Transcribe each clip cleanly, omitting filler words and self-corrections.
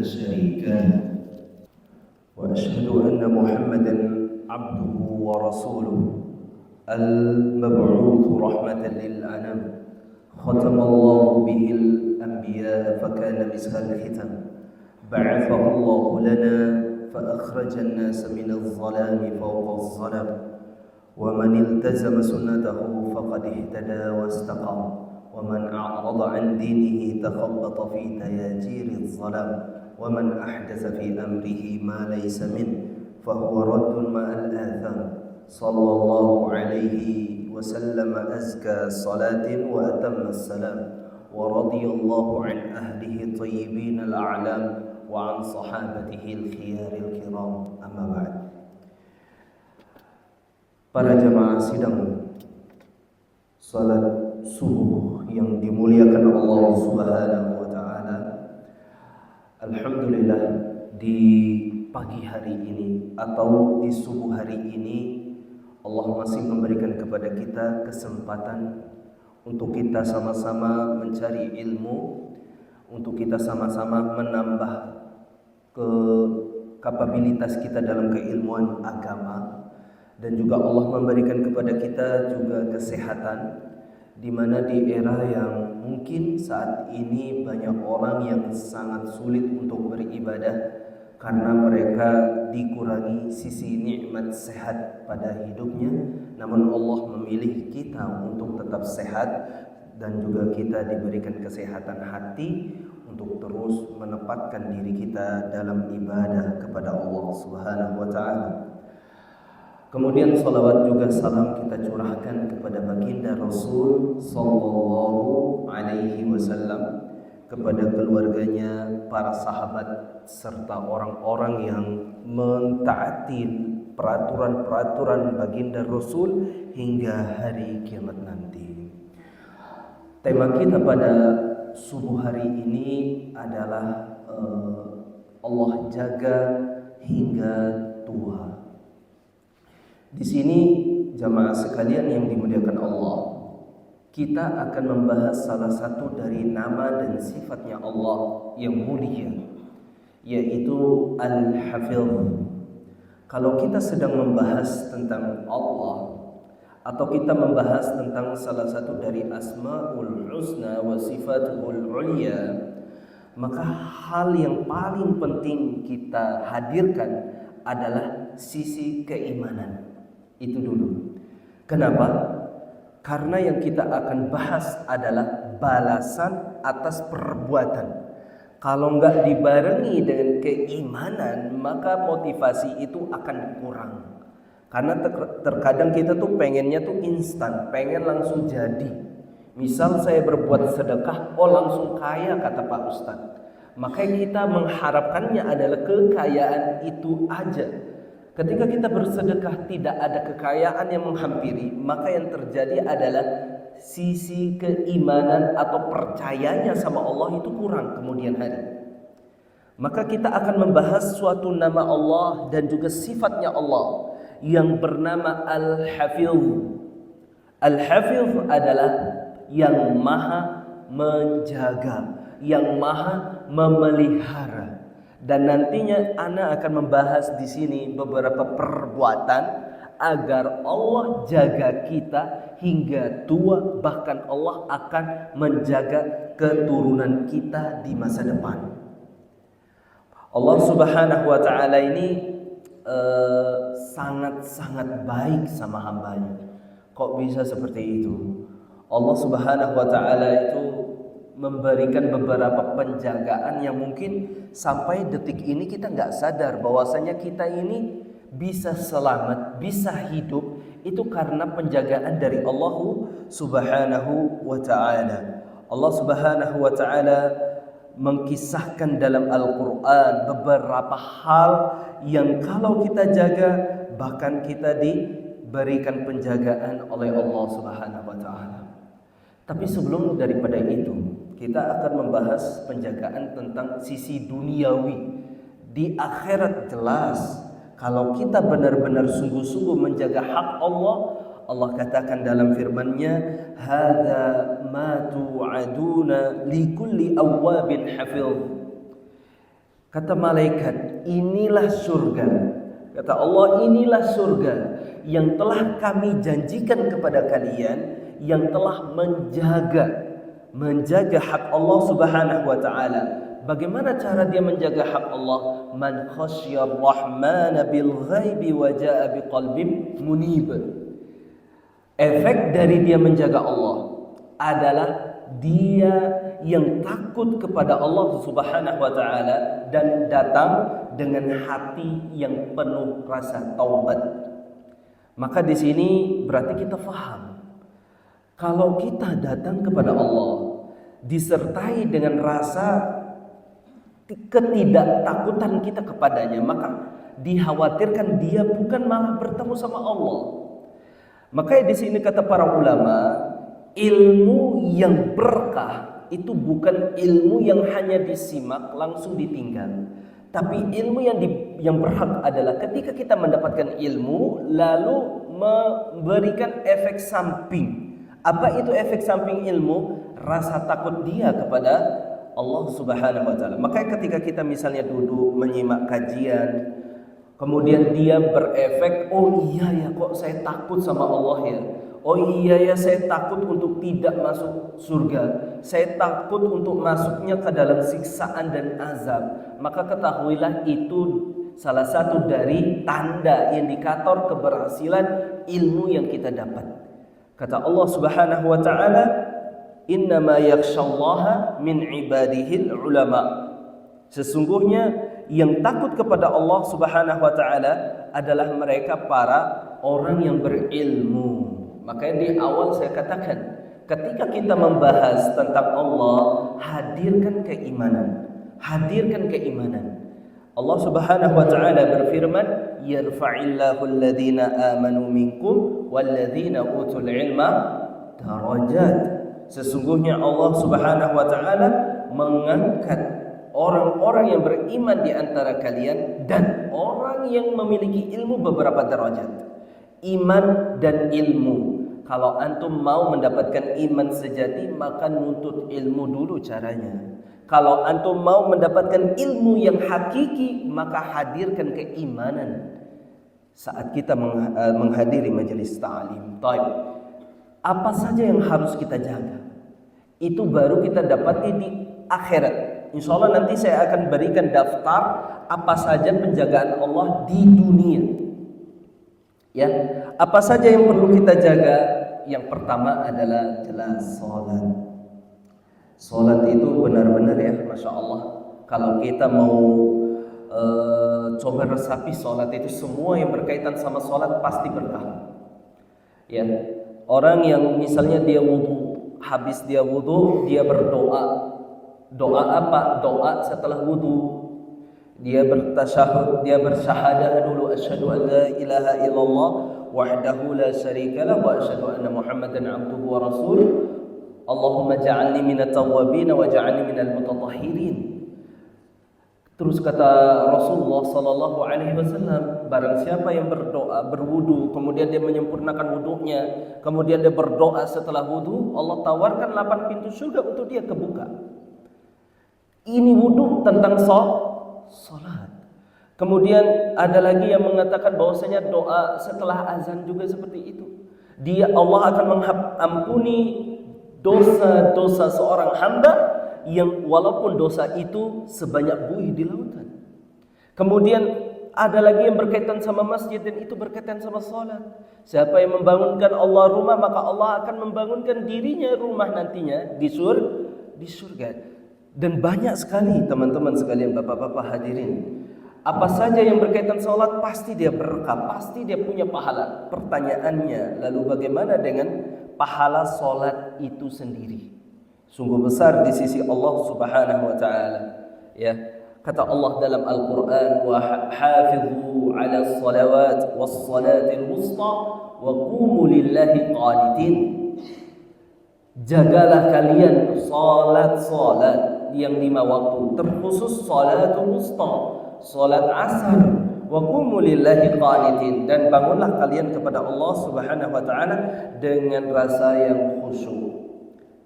شريك له وأشهد أن محمدا عبده ورسوله المبعوث رحمة للأنام ختم الله به الأنبياء فكان مسك الختم بعثه الله لنا فأخرج الناس من الظلام فوق الظلام ومن التزم سنته فقد اهتدى واستقام ومن أعرض عن دينه تخبط في تياجير الظلام ومن أحدث في أمره ما ليس منه فهو رد مع الآثام صلى الله عليه وسلم أزكى صلاة وأتم السلام ورضي الله عن أهله الطيبين الأعلام وعن صحابته الخيار الكرام أما بعد. Para jamaah sidang salat subuh yang dimuliakan Allah Subhanahu wa taala. Alhamdulillah, di pagi hari ini atau di subuh hari ini Allah masih memberikan kepada kita kesempatan untuk kita sama-sama mencari ilmu, untuk kita sama-sama menambah kapabilitas kita dalam keilmuan agama, dan juga Allah memberikan kepada kita juga kesehatan, di mana di era yang mungkin saat ini banyak orang yang sangat sulit untuk beribadah karena mereka dikurangi sisi nikmat sehat pada hidupnya. Namun Allah memilih kita untuk tetap sehat dan juga kita diberikan kesehatan hati untuk terus menempatkan diri kita dalam ibadah kepada Allah Subhanahu wa taala. Kemudian salawat juga salam kita curahkan kepada baginda Rasul sallallahu alaihi wasallam, kepada keluarganya, para sahabat, serta orang-orang yang mentaati peraturan-peraturan baginda Rasul hingga hari kiamat nanti. Tema kita pada subuh hari ini adalah Allah jaga hingga tua. Di sini jamaah sekalian yang dimuliakan Allah, kita akan membahas salah satu dari nama dan sifatnya Allah yang mulia, yaitu Al-Hafidh. Kalau kita sedang membahas tentang Allah atau kita membahas tentang salah satu dari Asmaul Husna wa Sifatul Ulya, maka hal yang paling penting kita hadirkan adalah sisi keimanan. Itu dulu. Kenapa? Karena yang kita akan bahas adalah balasan atas perbuatan. Kalau enggak dibarengi dengan keimanan, maka motivasi itu akan kurang. Karena terkadang kita tuh pengennya tuh instan, pengen langsung jadi. Misal saya berbuat sedekah, oh langsung kaya kata Pak Ustadz. Makanya kita mengharapkannya adalah kekayaan itu aja. Ketika kita bersedekah tidak ada kekayaan yang menghampiri, maka yang terjadi adalah sisi keimanan atau percayanya sama Allah itu kurang kemudian hari. Maka kita akan membahas suatu nama Allah dan juga sifatnya Allah yang bernama Al-Hafidh. Al-Hafidh adalah yang maha menjaga, yang maha memelihara. Dan nantinya ana akan membahas di sini beberapa perbuatan agar Allah jaga kita hingga tua, bahkan Allah akan menjaga keturunan kita di masa depan. Allah Subhanahu wa taala ini sangat-sangat baik sama hambanya. Kok bisa seperti itu? Allah Subhanahu wa taala itu memberikan beberapa penjagaan yang mungkin sampai detik ini kita nggak sadar bahwasanya kita ini bisa selamat, bisa hidup itu karena penjagaan dari Allah Subhanahu wa taala. Allah Subhanahu wa taala mengkisahkan dalam Al-Qur'an beberapa hal yang kalau kita jaga bahkan kita diberikan penjagaan oleh Allah Subhanahu wa taala. Tapi sebelum daripada itu, kita akan membahas penjagaan tentang sisi duniawi. Di akhirat jelas, kalau kita benar-benar sungguh-sungguh menjaga hak Allah, Allah katakan dalam firman-Nya, "Hadza ma tu'aduna likulli awwabin hafidh." Kata malaikat, inilah surga. Kata Allah, inilah surga yang telah kami janjikan kepada kalian, yang telah menjaga hak Allah Subhanahu wa taala. Bagaimana cara dia menjaga hak Allah? Man khasyar rahmana bil ghaibi wa jaa biqalbin munib. Efek dari dia menjaga Allah adalah dia yang takut kepada Allah Subhanahu wa taala dan datang dengan hati yang penuh rasa taubat. Maka di sini berarti kita faham, kalau kita datang kepada Allah disertai dengan rasa ketidaktakutan kita kepadanya, maka dikhawatirkan dia bukan malah bertemu sama Allah. Makanya di sini kata para ulama, ilmu yang berkah itu bukan ilmu yang hanya disimak langsung ditinggal, tapi ilmu yang berhak adalah ketika kita mendapatkan ilmu lalu memberikan efek samping. Apa itu efek samping ilmu? Rasa takut dia kepada Allah Subhanahu wa taala. Makanya ketika kita misalnya duduk menyimak kajian, kemudian dia berefek, oh iya ya, kok saya takut sama Allah ya. Oh iya ya, saya takut untuk tidak masuk surga. Saya takut untuk masuknya ke dalam siksaan dan azab. Maka ketahuilah itu salah satu dari tanda indikator keberhasilan ilmu yang kita dapat. Kata Allah Subhanahu wa taala, "Innama yakhsyallaha min ibadihil ulama." Sesungguhnya yang takut kepada Allah Subhanahu wa taala adalah mereka para orang yang berilmu. Makanya di awal saya katakan, ketika kita membahas tentang Allah, hadirkan keimanan. Hadirkan keimanan. Allah Subhanahu wa taala berfirman, "Yarfa'illahu alladhina amanu minkum walladhina utul ilma darajat." Sesungguhnya Allah Subhanahu wa taala mengangkat orang-orang yang beriman di antara kalian dan orang yang memiliki ilmu beberapa derajat. Iman dan ilmu. Kalau antum mau mendapatkan iman sejati, maka nuntut ilmu dulu caranya. Kalau antum mau mendapatkan ilmu yang hakiki, maka hadirkan keimanan saat kita menghadiri majelis ta'lim. Baik. Apa saja yang harus kita jaga? Itu baru kita dapati di akhirat. Insya Allah nanti saya akan berikan daftar apa saja penjagaan Allah di dunia. Ya, apa saja yang perlu kita jaga? Yang pertama adalah jelas salat. Salat itu benar-benar ya, masya Allah. Kalau kita mau coba resapi salat itu, semua yang berkaitan sama salat pasti berkah. Ya, orang yang misalnya dia wudu, habis dia wudu dia berdoa. Doa apa? Doa setelah wudu. Dia bertasyahud, dia bersyahadah dulu, asyhadu an la ilaha illallah wahdahu la syarikalah wa asyhadu anna Muhammadan abduhu wa rasuluh. Allahumma ja'alni minat tawwabin wa ja'alni minal mutatahhirin. Terus kata Rasulullah sallallahu alaihi wasallam, barang siapa yang berdoa, berwudu, kemudian dia menyempurnakan wudunya, kemudian dia berdoa setelah wudu, Allah tawarkan 8 pintu surga untuk dia kebuka. Ini wudu tentang salat. Kemudian ada lagi yang mengatakan bahwasanya doa setelah azan juga seperti itu. Allah akan mengampuni dosa-dosa seorang hamba yang walaupun dosa itu sebanyak buih di lautan. Kemudian ada lagi yang berkaitan sama masjid dan itu berkaitan sama salat. Siapa yang membangunkan Allah rumah, maka Allah akan membangunkan dirinya rumah nantinya di surga. Dan banyak sekali teman-teman sekalian, bapak-bapak hadirin. Apa saja yang berkaitan salat pasti dia berkah, pasti dia punya pahala. Pertanyaannya, lalu bagaimana dengan pahala salat itu sendiri? Sungguh besar di sisi Allah Subhanahu wa taala. Ya, kata Allah dalam Al-Qur'an, "Wa hafizu 'alas salawat was salatil wusta wa qumu lillahi qanitin." Jagalah kalian salat yang 5 waktu, terkhusus salatul wusta, salat asar, wa qumu lillahi qanitin, dan bangunlah kalian kepada Allah Subhanahu wa taala dengan rasa yang khusyuk.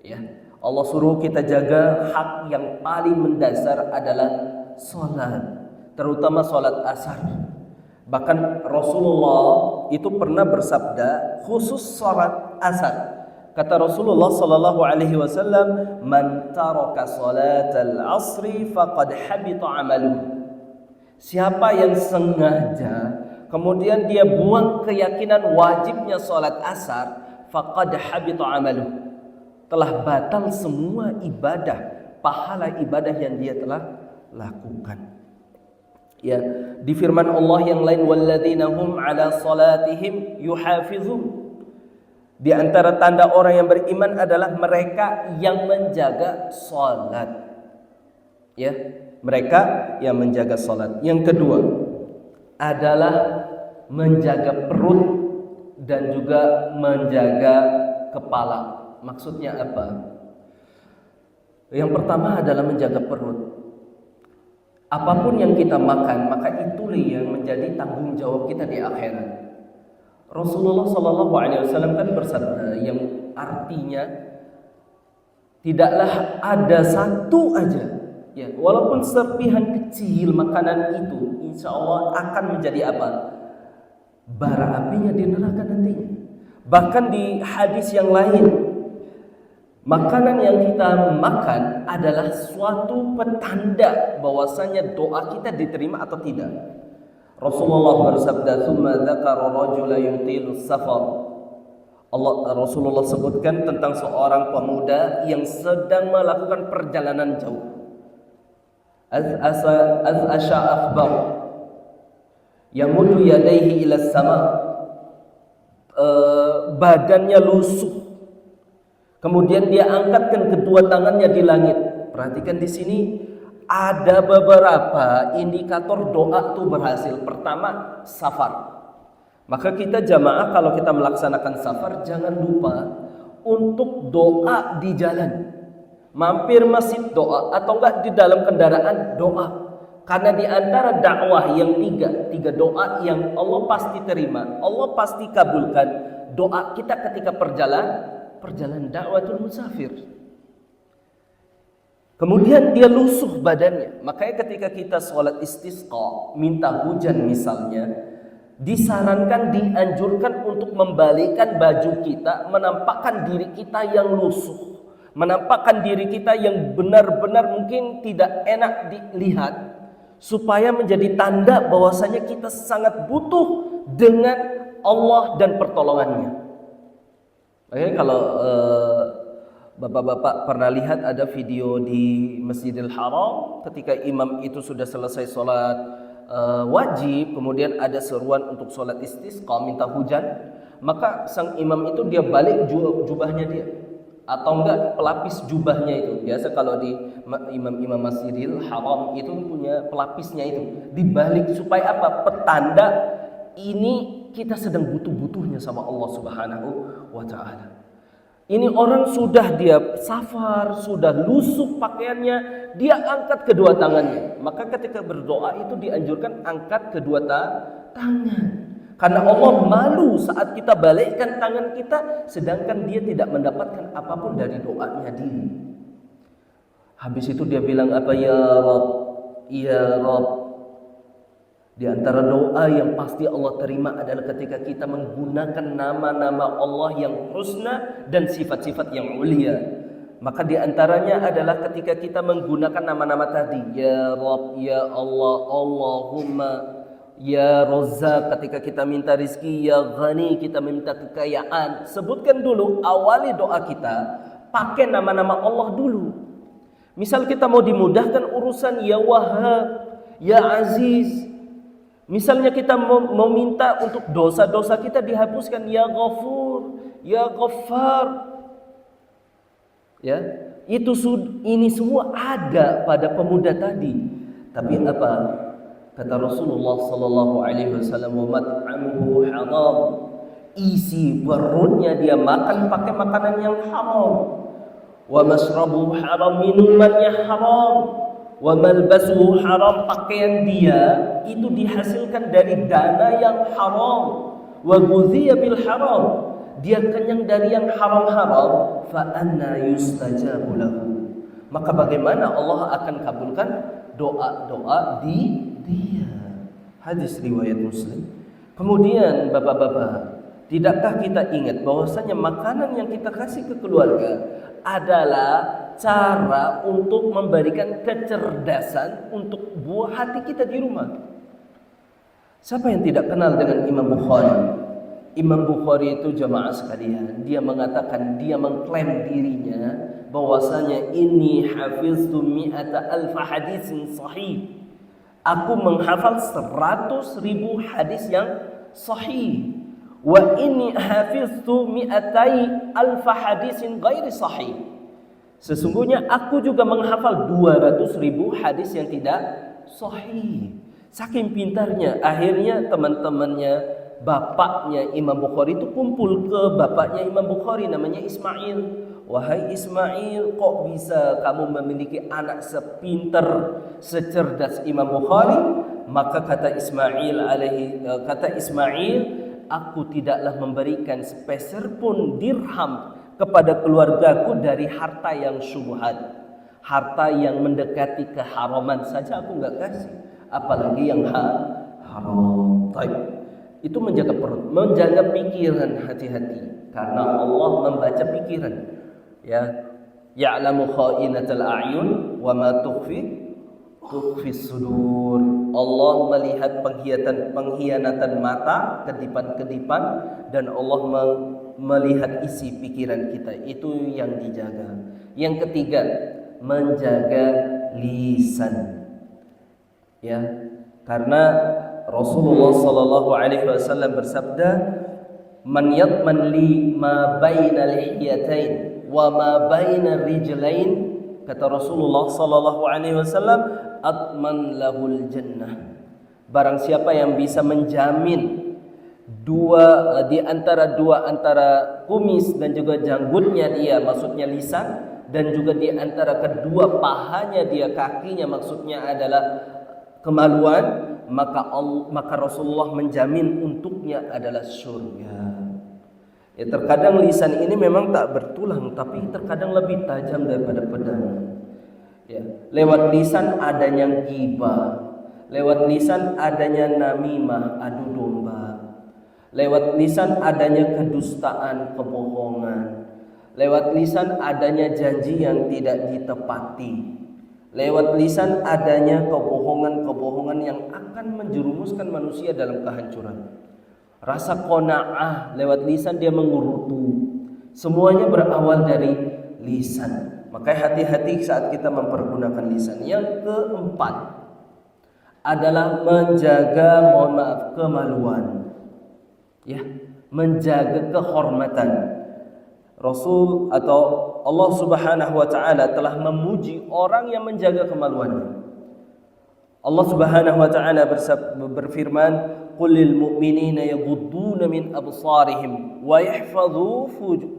Ya, Allah suruh kita jaga hak yang paling mendasar adalah salat, terutama salat asar. Bahkan Rasulullah itu pernah bersabda khusus salat asar. Kata Rasulullah sallallahu alaihi wasallam, "Man taraka salatal asri faqad habita 'amaluhu." Siapa yang sengaja kemudian dia buang keyakinan wajibnya salat asar, faqad habita 'amaluhu. Telah batal semua ibadah, pahala ibadah yang dia telah lakukan. Ya, di firman Allah yang lain, walladzina hum 'ala salatihim yuhafizun. Di antara tanda orang yang beriman adalah mereka yang menjaga salat. Ya, mereka yang menjaga salat. Yang kedua adalah menjaga perut dan juga menjaga kepala. Maksudnya apa? Yang pertama adalah menjaga perut. Apapun yang kita makan, maka itulah yang menjadi tanggung jawab kita di akhirat. Rasulullah sallallahu alaihi wasallam kan bersabda yang artinya tidaklah ada satu aja, ya, walaupun serpihan kecil makanan itu, insya Allah akan menjadi apa? Bara apinya di neraka nantinya. Bahkan di hadis yang lain, makanan yang kita makan adalah suatu petanda bahwasanya doa kita diterima atau tidak. Rasulullah bersabda, "Tsumma dzakara rajula yutilu safar." Rasulullah sebutkan tentang seorang pemuda yang sedang melakukan perjalanan jauh. Az'asha akhbar. Yamudu yadayhi ila sama. Badannya lusuh. Kemudian dia angkatkan kedua tangannya di langit. Perhatikan di sini ada beberapa indikator doa itu berhasil. Pertama, safar. Maka kita jamaah kalau kita melaksanakan safar, jangan lupa untuk doa di jalan. Mampir masjid doa, atau enggak di dalam kendaraan doa. Karena di antara dakwah yang tiga doa yang Allah pasti terima, Allah pasti kabulkan, doa kita ketika perjalanan dakwatul musafir. Kemudian dia lusuh badannya. Makanya ketika kita sholat istisqa, minta hujan misalnya, disarankan, dianjurkan untuk membalikkan baju kita, menampakkan diri kita yang lusuh, menampakkan diri kita yang benar-benar mungkin tidak enak dilihat, supaya menjadi tanda bahwasanya kita sangat butuh dengan Allah dan pertolongannya. Makanya kalau bapak-bapak pernah lihat ada video di Masjidil Haram ketika imam itu sudah selesai sholat wajib, kemudian ada seruan untuk sholat istisqa, minta hujan, maka sang imam itu dia balik jubahnya dia, atau enggak pelapis jubahnya itu. Biasa kalau di imam-imam Masjidil Haram itu punya pelapisnya itu dibalik, supaya apa? Petanda ini kita sedang butuh-butuhnya sama Allah Subhanahu wa ta'ala. Ini orang sudah dia safar, sudah lusuh pakaiannya, dia angkat kedua tangannya. Maka ketika berdoa itu dianjurkan angkat kedua tangan. Karena Allah malu saat kita balikkan tangan kita, sedangkan dia tidak mendapatkan apapun dari doanya dia. Habis itu dia bilang apa? Ya Rabb, ya Rabb. Di antara doa yang pasti Allah terima adalah ketika kita menggunakan nama-nama Allah yang husna dan sifat-sifat yang mulia. Maka di antaranya adalah ketika kita menggunakan nama-nama tadi, ya Rabb, ya Allah, Allahumma, ya Razzaq ketika kita minta rizki, ya Ghani kita minta kekayaan. Sebutkan dulu, awali doa kita pakai nama-nama Allah dulu. Misal kita mau dimudahkan urusan, ya Wahhab, ya Aziz. Misalnya kita meminta untuk dosa-dosa kita dihapuskan, ya Ghafur, ya Ghaffar. Ya, ini semua ada pada pemuda tadi. Tapi apa kata Rasulullah sallallahu alaihi wasallam? Wa mat'amuhu haram. Isi perutnya dia makan pakai makanan yang haram. Wa mashrabuhu haram, minumannya haram. Wa malbasuhu haram, pakaian dia itu dihasilkan dari dana yang haram. Wa ghudhiya bil haram, dia kenyang dari yang haram-haram. Fa anna yustajabu lahu, maka bagaimana Allah akan kabulkan doa-doa di dia. Hadis riwayat Muslim. Kemudian bapak-bapak, tidakkah kita ingat bahwasanya makanan yang kita kasih ke keluarga adalah cara untuk memberikan kecerdasan untuk buah hati kita di rumah. Siapa yang tidak kenal dengan Imam Bukhari? Imam Bukhari itu jamaah sekalian, dia mengatakan, dia mengklaim dirinya bahwasanya ini hafiztu mi'ata alfa hadisin sahih. Aku menghafal 100.000 hadis yang sahih. Wa inni hafiztu mi'atai alfa hadisin ghairi sahih. Sesungguhnya aku juga menghafal 200.000 hadis yang tidak sahih. Saking pintarnya, akhirnya teman-temannya, bapaknya Imam Bukhari itu kumpul ke bapaknya Imam Bukhari, namanya Ismail. Wahai Ismail, kok bisa kamu memiliki anak sepinter, secerdas Imam Bukhari? Maka kata Ismail, aku tidaklah memberikan sepeser pun dirham kepada keluargaku dari harta yang syubhat, harta yang mendekati keharaman saja aku nggak kasih, apalagi yang haram. Itu menjaga perut, menjaga pikiran, hati-hati, karena Allah membaca pikiran. Ya, ya'lamu kha'inatal a'yun wa ma tukhfi sudur. Allah melihat pengkhianatan mata, kedipan-kedipan, dan Allah melihat isi pikiran kita. Itu yang dijaga. Yang ketiga, menjaga lisan. Ya, karena Rasulullah sallallahu alaihi wasallam bersabda, "Man yatman li ma baina lihiyatain wa ma baina rijlain," kata Rasulullah sallallahu alaihi wasallam, "atman lahul jannah." Barang siapa yang bisa menjamin di antara kumis dan juga janggutnya dia, maksudnya lisan, dan juga di antara kedua pahanya dia, kakinya, maksudnya adalah kemaluan, maka Rasulullah menjamin untuknya adalah surga. Ya, terkadang lisan ini memang tak bertulang, tapi terkadang lebih tajam daripada pedang. Ya, lewat lisan adanya ghibah, lewat lisan adanya namimah, adu domba, lewat lisan adanya kedustaan, kebohongan, lewat lisan adanya janji yang tidak ditepati, lewat lisan adanya kebohongan-kebohongan yang akan menjerumuskan manusia dalam kehancuran. Rasa qanaah, lewat lisan dia mengurutu. Semuanya berawal dari lisan. Maka hati-hati saat kita mempergunakan lisan. Yang keempat adalah menjaga, kemaluan. Ya, menjaga kehormatan. Rasul atau Allah Subhanahu wa taala telah memuji orang yang menjaga kemaluannya. Allah Subhanahu wa taala berfirman, "Qul lil mu'minina yaghudduna min absarihim wa yahfadhu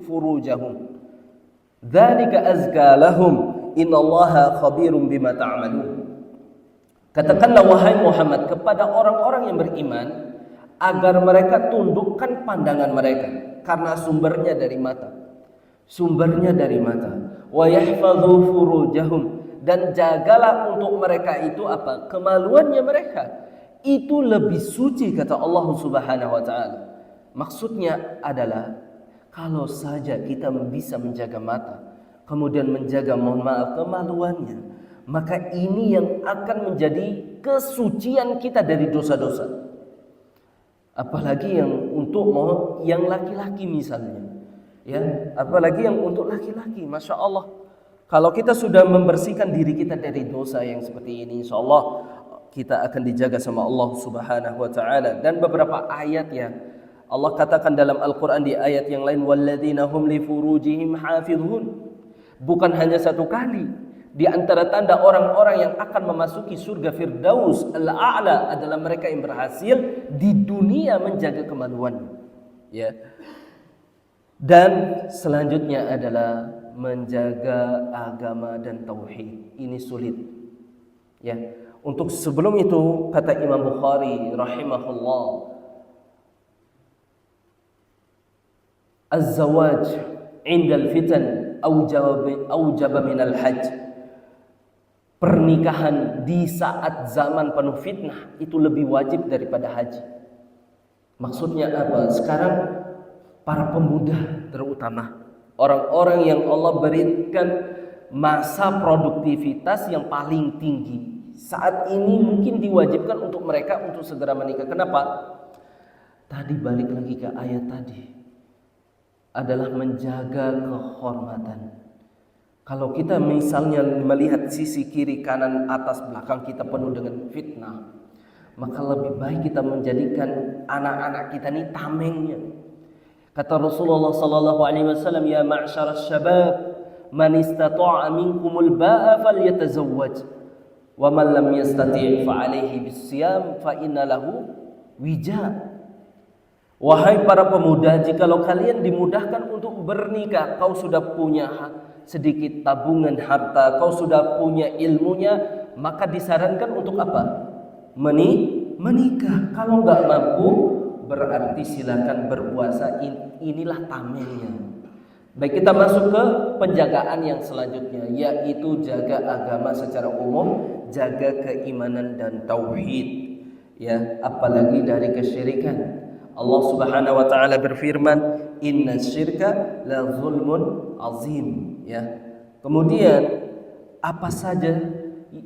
furujahum. Dzalika azka lahum, innallaha khabirum bima ta'malun." Katakanlah wahai Muhammad kepada orang-orang yang beriman agar mereka tundukkan pandangan mereka, karena sumbernya dari mata. Sumbernya dari mata. Wa yahfadhu furujahum, dan jagalah untuk mereka itu apa? Kemaluannya mereka. Itu lebih suci, kata Allah Subhanahu wa taala. Maksudnya adalah kalau saja kita bisa menjaga mata, kemudian menjaga, mohon maaf, kemaluannya, maka ini yang akan menjadi kesucian kita dari dosa-dosa. Apalagi yang untuk yang laki-laki misalnya, ya, apalagi yang untuk laki-laki, masya Allah. Kalau kita sudah membersihkan diri kita dari dosa yang seperti ini, insya Allah kita akan dijaga sama Allah Subhanahu wa taala. Dan beberapa ayat ya, Allah katakan dalam Al-Quran di ayat yang lain, "Walladzina hum li furujihim hafizun." Bukan hanya satu kali. Di antara tanda orang-orang yang akan memasuki surga Firdaus Al-A'la adalah mereka yang berhasil di dunia menjaga kemaluan. Ya. Dan selanjutnya adalah menjaga agama dan tauhid. Ini sulit. Ya. Untuk sebelum itu kata Imam Bukhari rahimahullah, az-zawaj 'inda al-fitan aujaba min al-hajj. pernikahan di saat zaman penuh fitnah itu lebih wajib daripada haji. Maksudnya apa? Sekarang para pemuda terutama orang-orang yang Allah berikan masa produktivitas yang paling tinggi saat ini mungkin diwajibkan untuk mereka untuk segera menikah. Kenapa? Tadi balik lagi ke ayat tadi, adalah menjaga kehormatan. Kalau kita misalnya melihat sisi kiri, kanan, atas, belakang kita penuh dengan fitnah, maka lebih baik kita menjadikan anak-anak kita ini tamengnya. Kata Rasulullah sallallahu alaihi wasallam, ya ma'syaras syabab, man istata'a minkumul ba'a falyatazawwaj, wa man lam yastati' fa alaihi bisyam fa inna lahu wija. Wahai para pemuda, jikalau kalian dimudahkan untuk bernikah, kau sudah punya sedikit tabungan harta, kau sudah punya ilmunya, maka disarankan untuk apa? Menikah. Kalau nggak mampu, berarti silakan berpuasa. Inilah tamengnya. Baik, kita masuk ke penjagaan yang selanjutnya, yaitu jaga agama secara umum, jaga keimanan dan tauhid. Ya, apalagi dari kesyirikan. Allah Subhanahu wa taala berfirman, "Inna syirka la zulmun azim." Ya. Kemudian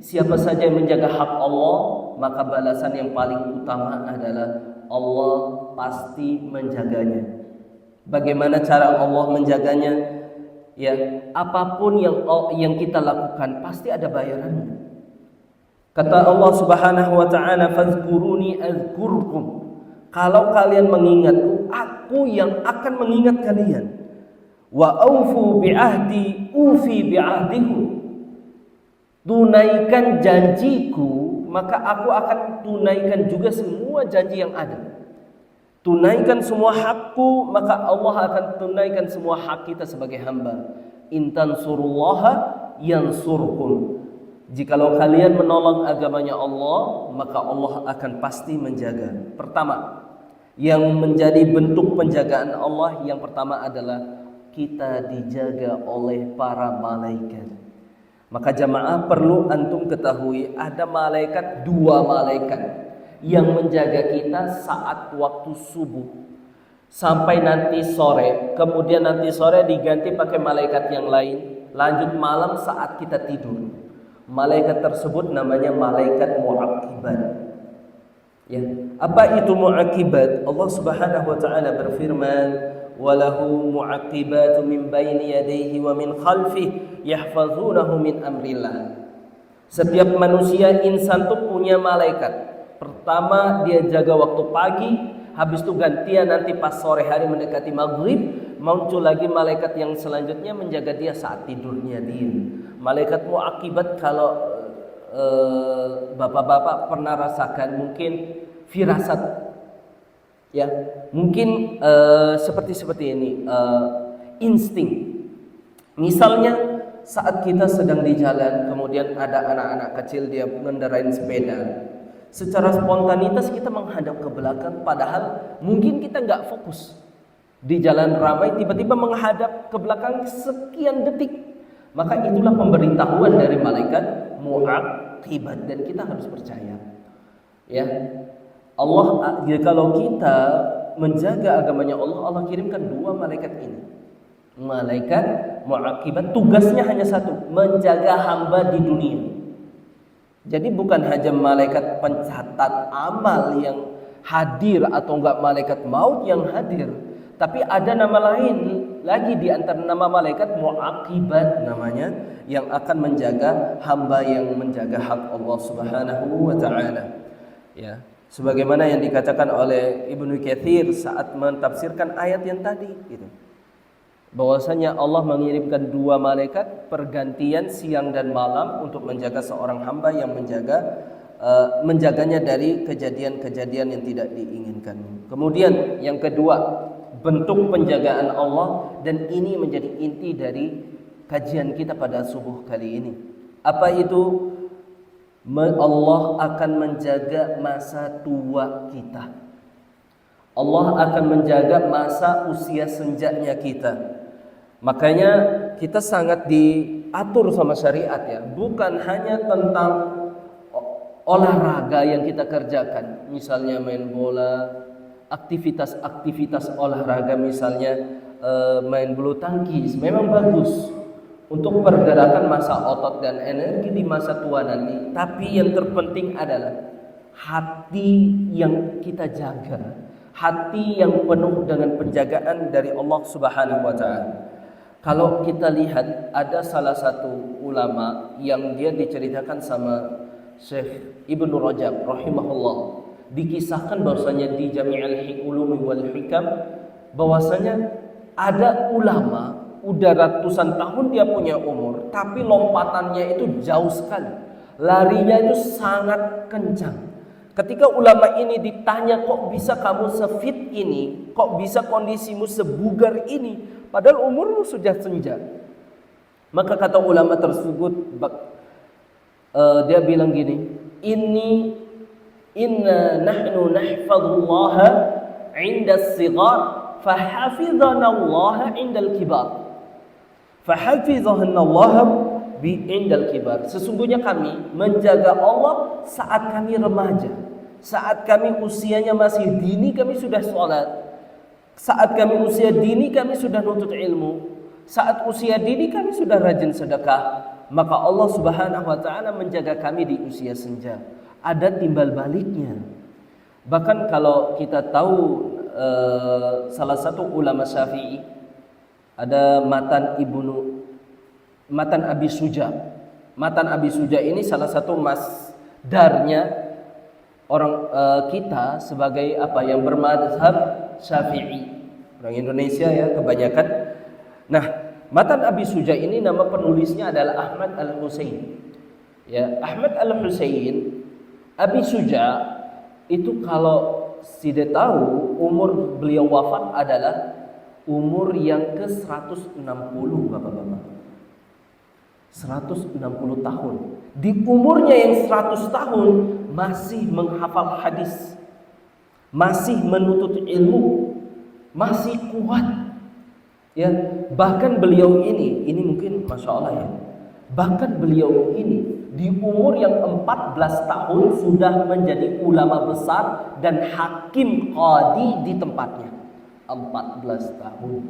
siapa saja yang menjaga hak Allah, maka balasan yang paling utama adalah Allah pasti menjaganya. Bagaimana cara Allah menjaganya? Ya, apapun yang kita lakukan pasti ada bayarannya. Kata Allah Subhanahu wa taala, "Fazkuruni azkurkum." Kalau kalian mengingatku, aku yang akan mengingat kalian. Wa aufu bi'ahdi ufi bi'ahdikum. Tunaikan janjiku, maka aku akan tunaikan juga semua janji yang ada. Tunaikan semua hakku, maka Allah akan tunaikan semua hak kita sebagai hamba. In tansurullaha yansurkum. Jikalau kalian menolong agamanya Allah, maka Allah akan pasti menjaga. Pertama, yang menjadi bentuk penjagaan Allah yang pertama adalah kita dijaga oleh para malaikat. Maka jamaah perlu antum ketahui, ada dua malaikat yang menjaga kita saat waktu subuh sampai nanti sore. Kemudian nanti sore diganti pakai malaikat yang lain, lanjut malam saat kita tidur. Malaikat tersebut namanya malaikat mu'aqibat. Ya, apa itu mu'aqibat? Allah Subhanahu wa taala berfirman, "Walahu mu'aqibatu min baini yadayhi wa min khalfihi yahfazunahu min amrillah." Setiap manusia insan tuh punya malaikat. Pertama dia jaga waktu pagi, habis itu gantian nanti pas sore hari mendekati maghrib, muncul lagi malaikat yang selanjutnya menjaga dia saat tidurnya dia. Malaikat mu'aqibat, kalau bapak-bapak pernah rasakan mungkin firasat, ya mungkin seperti ini, insting. Misalnya saat kita sedang di jalan, kemudian ada anak-anak kecil dia mengendarai sepeda, secara spontanitas kita menghadap ke belakang, padahal mungkin kita nggak fokus di jalan ramai, tiba-tiba menghadap ke belakang sekian detik. Maka itulah pemberitahuan dari malaikat mu'aqibat dan kita harus percaya. Ya. Allah, kalau kita menjaga agamanya Allah kirimkan dua malaikat ini. Malaikat mu'aqibat tugasnya hanya satu, menjaga hamba di dunia. Jadi bukan hanya malaikat pencatat amal yang hadir atau enggak malaikat maut yang hadir, tapi ada nama lain lagi di antara nama malaikat mu'aqibat namanya, yang akan menjaga hamba yang menjaga hak Allah Subhanahu wa taala. Ya, sebagaimana yang dikatakan oleh Ibnu Katsir saat mentafsirkan ayat yang tadi gitu. Bahwasanya Allah mengirimkan dua malaikat pergantian siang dan malam untuk menjaga seorang hamba yang menjaganya dari kejadian-kejadian yang tidak diinginkan. Kemudian yang kedua, bentuk penjagaan Allah, dan ini menjadi inti dari kajian kita pada subuh kali ini. Apa itu? Allah akan menjaga masa tua kita. Allah akan menjaga masa usia senjanya kita. Makanya kita sangat diatur sama syariat ya, bukan hanya tentang olahraga yang kita kerjakan, misalnya main bola, aktivitas-aktivitas olahraga misalnya main bulu tangkis memang bagus untuk pergerakan massa otot dan energi di masa tua nanti, tapi yang terpenting adalah hati yang kita jaga, hati yang penuh dengan penjagaan dari Allah Subhanahu wa taala. Kalau kita lihat ada salah satu ulama yang dia diceritakan sama Syekh Ibnu Rajab rahimahullah, dikisahkan bahwasanya di Jami'ul Ulumi wal Hikam bahwasanya ada ulama udah ratusan tahun dia punya umur, tapi lompatannya itu jauh sekali, larinya itu sangat kencang. Ketika ulama ini ditanya, kok bisa kamu sefit ini, kok bisa kondisimu sebugar ini, padahal umurmu sudah senja. Maka kata ulama tersebut, dia bilang gini, inna nahnu nahfadullaha 'inda as-sighar fahafizana Allah 'inda al-kibar. Fahafizana Allah indal kibar. Sesungguhnya kami menjaga Allah saat kami remaja, saat kami usianya masih dini kami sudah sholat, saat kami usia dini kami sudah nuntut ilmu, saat usia dini kami sudah rajin sedekah. Maka Allah Subhanahu wa taala menjaga kami di usia senja. Ada timbal baliknya. Bahkan kalau kita tahu salah satu ulama Syafi'i, ada Matan Abi Suja. Matan Abi Suja ini salah satu masdarnya orang kita sebagai yang bermadzhab Syafi'i. Orang Indonesia ya kebanyakan. Nah, Matan Abi Suja ini nama penulisnya adalah Ahmad Al-Husain. Ya, Ahmad Al-Husain Abi Suja itu kalau tidak tahu umur beliau wafat adalah umur yang ke-160, Bapak-bapak. 160 tahun. Di umurnya yang 100 tahun masih menghafal hadis, masih menuntut ilmu, masih kuat. Ya, bahkan beliau ini mungkin Masya Allah ya. Bahkan beliau ini di umur yang 14 tahun sudah menjadi ulama besar dan hakim qadi di tempatnya. 14 tahun.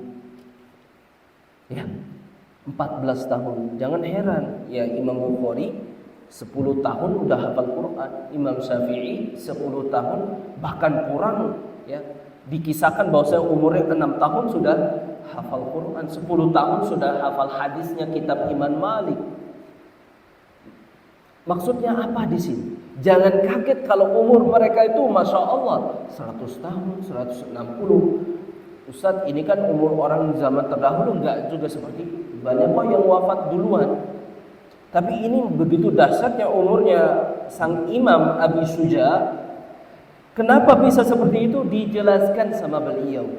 Ya. 14 tahun. Jangan heran ya, Imam Bukhari 10 tahun udah hafal Quran, Imam Syafi'i 10 tahun bahkan kurang ya. Dikisahkan bahwa saya umurnya 6 tahun sudah hafal Quran, 10 tahun sudah hafal hadisnya kitab Imam Malik. Maksudnya apa di sini? Jangan kaget kalau umur mereka itu Masya Allah 100 tahun, 160. Ustadz, ini kan umur orang zaman terdahulu, enggak juga seperti itu. Banyak kok yang wafat duluan. Tapi ini begitu dahsyatnya umurnya sang Imam Abi Suja. Kenapa bisa seperti itu? Dijelaskan sama beliau.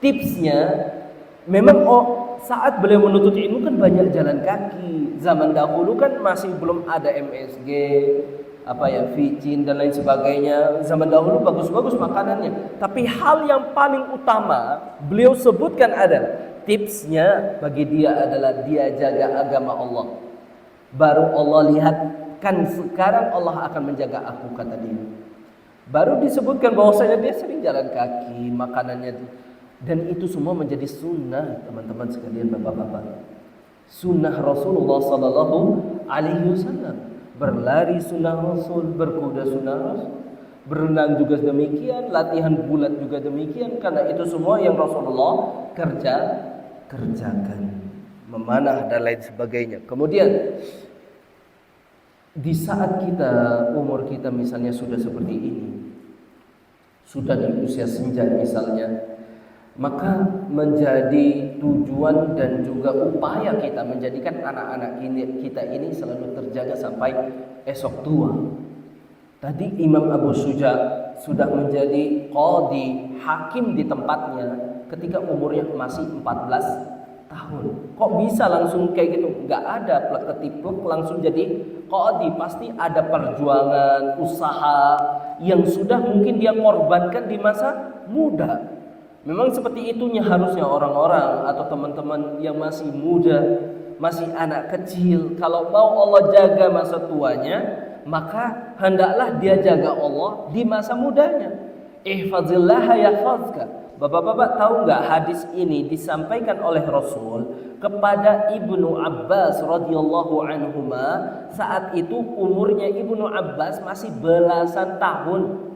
Tipsnya, memang saat beliau menuntut ilmu kan banyak jalan kaki. Zaman dahulu kan masih belum ada MSG, vicin dan lain sebagainya. Zaman dahulu bagus-bagus makanannya. Tapi hal yang paling utama beliau sebutkan adalah tipsnya bagi dia adalah dia jaga agama Allah. Baru Allah lihat, kan sekarang Allah akan menjaga aku, kata dia. Baru disebutkan bahwasanya dia sering jalan kaki, makanannya, dan itu semua menjadi sunnah, teman-teman sekalian, bapak-bapak. Sunnah Rasulullah Sallallahu Alaihi Wasallam. Berlari sunnah Rasul, berkuda sunnah Rasul, berenang juga demikian, latihan bulat juga demikian, karena itu semua yang Rasulullah kerjakan, memanah dan lain sebagainya. Kemudian di saat umur kita misalnya sudah seperti ini, sudah di usia senja misalnya, maka menjadi tujuan dan juga upaya kita menjadikan anak-anak kita ini selalu terjaga sampai esok tua. Tadi Imam Abu Suja sudah menjadi qadi, hakim di tempatnya ketika umurnya masih 14 tahun. Kok bisa langsung kayak gitu? Enggak ada plek ketiplek langsung jadi qadi. Pasti ada perjuangan, usaha yang sudah mungkin dia korbankan di masa muda. Memang seperti itunya harusnya orang-orang atau teman-teman yang masih muda masih anak kecil, kalau mau Allah jaga masa tuanya, maka hendaklah dia jaga Allah di masa mudanya. Ihfazillah yahfazka. Bapak-bapak tahu nggak hadis ini disampaikan oleh Rasul kepada Ibnu Abbas radhiyallahu anhuma. Saat itu umurnya Ibnu Abbas masih belasan tahun.